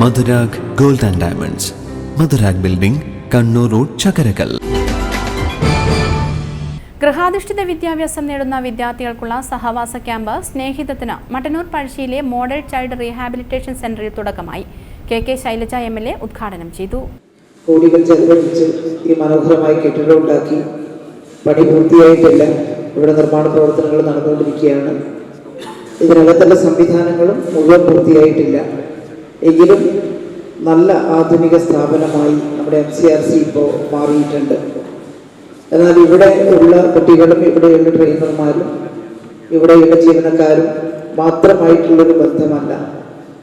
Madhurag gold and diamonds, Madhurag building, Kannur road, Chakkarakkal. ഗൃഹാധിഷ്ഠിത വിദ്യാഭ്യാസം നേടുന്ന വിദ്യാർത്ഥികൾക്കുള്ള സഹവാസ ക്യാമ്പ് സ്നേഹിതത്തിന് മട്ടന്നൂർ പഴശ്ശിയിലെ മോഡൽ ചൈൽഡ് റീഹാബിലിറ്റേഷൻ സെന്ററിൽ തുടക്കമായി. കെ ശൈലജ MLA ഉദ്ഘാടനം ചെയ്തു. കോടികൾ ചെലവഴിച്ച് ഈ മനോഹരമായ കെട്ടിടം ഉണ്ടാക്കി. പണി പൂർത്തിയായിട്ടില്ല. ഇവിടെ നിർമ്മാണ പ്രവർത്തനങ്ങൾ നടന്നുകൊണ്ടിരിക്കുകയാണ്. ഇതിനകത്തുള്ള സംവിധാനങ്ങളും മുഴുവൻ പൂർത്തിയായിട്ടില്ല. എങ്കിലും നല്ല ആധുനിക സ്ഥാപനമായി നമ്മുടെ MCRC ഇപ്പോൾ മാറിയിട്ടുണ്ട്. എന്നാൽ ഇവിടെ ഉള്ള കുട്ടികളും ഇവിടെയുള്ള ട്രെയിനർമാരും ഇവിടെയുള്ള ജീവനക്കാരും മാത്രമായിട്ടുള്ളൊരു ബന്ധമല്ല.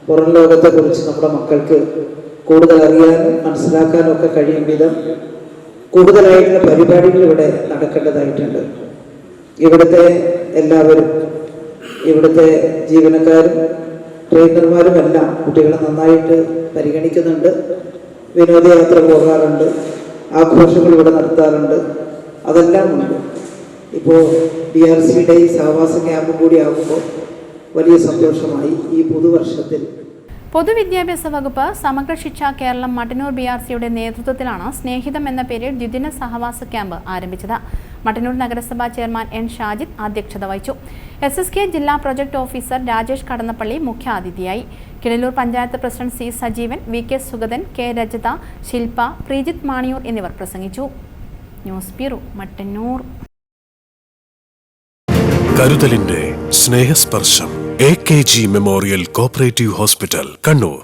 പുറം ലോകത്തെക്കുറിച്ച് നമ്മുടെ മക്കൾക്ക് കൂടുതൽ അറിയാനും മനസ്സിലാക്കാനും ഒക്കെ കഴിയും വിധം കൂടുതലായിട്ടുള്ള പരിപാടികൾ ഇവിടെ നടക്കേണ്ടതായിട്ടുണ്ട്. ഇവിടുത്തെ എല്ലാവരും, ഇവിടുത്തെ ജീവനക്കാരും ട്രെയിനർമാരും എല്ലാം കുട്ടികളെ നന്നായിട്ട് പരിഗണിക്കുന്നുണ്ട്. വിനോദയാത്ര പോകാറുണ്ട്, ആഘോഷങ്ങൾ ഇവിടെ നടത്താറുണ്ട്, അതെല്ലാം ഉണ്ട്. ഇപ്പോൾ DRCയുടെ ഈ സഹവാസ ക്യാമ്പ് കൂടി ആകുമ്പോൾ വലിയ സന്തോഷമായി. ഈ പുതുവർഷത്തിൽ പൊതുവിദ്യാഭ്യാസ വകുപ്പ് സമഗ്ര ശിക്ഷ കേരളം മട്ടന്നൂർ BRCയുടെ നേതൃത്വത്തിലാണ് സ്നേഹിതം എന്ന പേരിൽ ദ്വിദിന സഹവാസ ക്യാമ്പ് ആരംഭിച്ചത്. മട്ടന്നൂർ നഗരസഭാ ചെയർമാൻ N. ഷാജിദ് അധ്യക്ഷത വഹിച്ചു. SSK ജില്ലാ പ്രൊജക്ട് ഓഫീസർ രാജേഷ് കടന്നപ്പള്ളി മുഖ്യാതിഥിയായി. Keezhallur panchayat president C. Sajeevan, VK Sugathan, K. Rajatha, Shilpa, Preejith Maniyoor എന്നിവർ പ്രസംഗിച്ചു. News bureau, Mattannur. കരുതലിന്റെ സ്നേഹസ്പർശം AKG memorial cooperative hospital, Kannur.